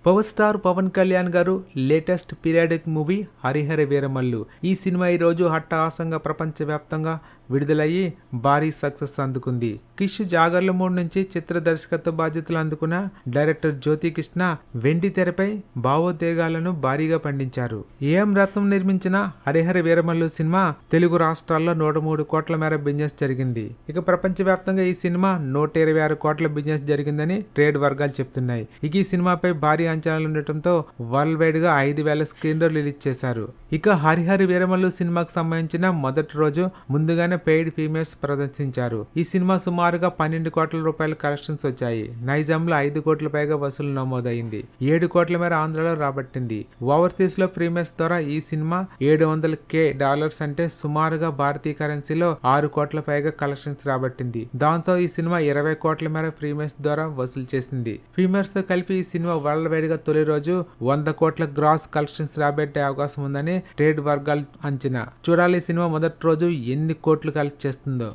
Power star Pawan Kalyan గారు latest periodic movie Harihara Veeramallu ఈ cinema ఈ రోజు అట్టహాసంగా ప్రపంచవ్యాప్తంగా విడుదలయ్యి భారీ సక్సెస్ అందుకుంది. కిష్ జాగర్ల మూడు నుంచి చిత్ర దర్శకత్వ బాధ్యతలు అందుకున్న డైరెక్టర్ జ్యోతి కృష్ణ వెండి తెరపై భావోద్వేగాలను భారీగా పండించారు. ఏఎం రత్నం నిర్మించిన హరిహర వీరమల్లు సినిమా తెలుగు రాష్ట్రాల్లో 103 కోట్ల మేర బిజినెస్ జరిగింది. ఇక ప్రపంచవ్యాప్తంగా ఈ సినిమా 126 కోట్ల బిజినెస్ జరిగిందని ట్రేడ్ వర్గాలు చెప్తున్నాయి. ఇక ఈ సినిమాపై భారీ అంచనాలు ఉండటంతో వరల్డ్ వైడ్ గా 5,000 స్క్రీన్లు రిలీజ్ చేశారు. ఇక హరిహర వీరమల్లు సినిమాకు సంబంధించిన మొదటి రోజు ముందుగానే పెయిడ్ ఫీమేల్స్ ప్రదర్శించారు. ఈ సినిమా సుమారుగా 12 కోట్ల రూపాయల కలెక్షన్స్ వచ్చాయి. నైజాంలో 5 కోట్ల పైగా వసూలు నమోదైంది. 7 కోట్ల మేర ఆంధ్రలో రాబట్టింది. ఓవర్సీస్ లో ప్రీమియర్స్ ద్వారా ఈ సినిమా $700K అంటే సుమారుగా భారతీయ కరెన్సీలో 6 కోట్ల పైగా కలెక్షన్స్ రాబట్టింది. దాంతో ఈ సినిమా 20 కోట్ల మేర ప్రీమియర్స్ ద్వారా వసూలు చేసింది. ఫీమేల్స్ తో కలిపి ఈ సినిమా వరల్డ్ వైడ్ గా తొలి రోజు 100 కోట్ల గ్రాస్ కలెక్షన్స్ రాబట్టే అవకాశం ఉందని ట్రేడ్ వర్గాలు అంచనా. చూడాలి సినిమా మొదటి రోజు ఎన్ని కోట్లు కలెక్ట్ చేస్తుందో.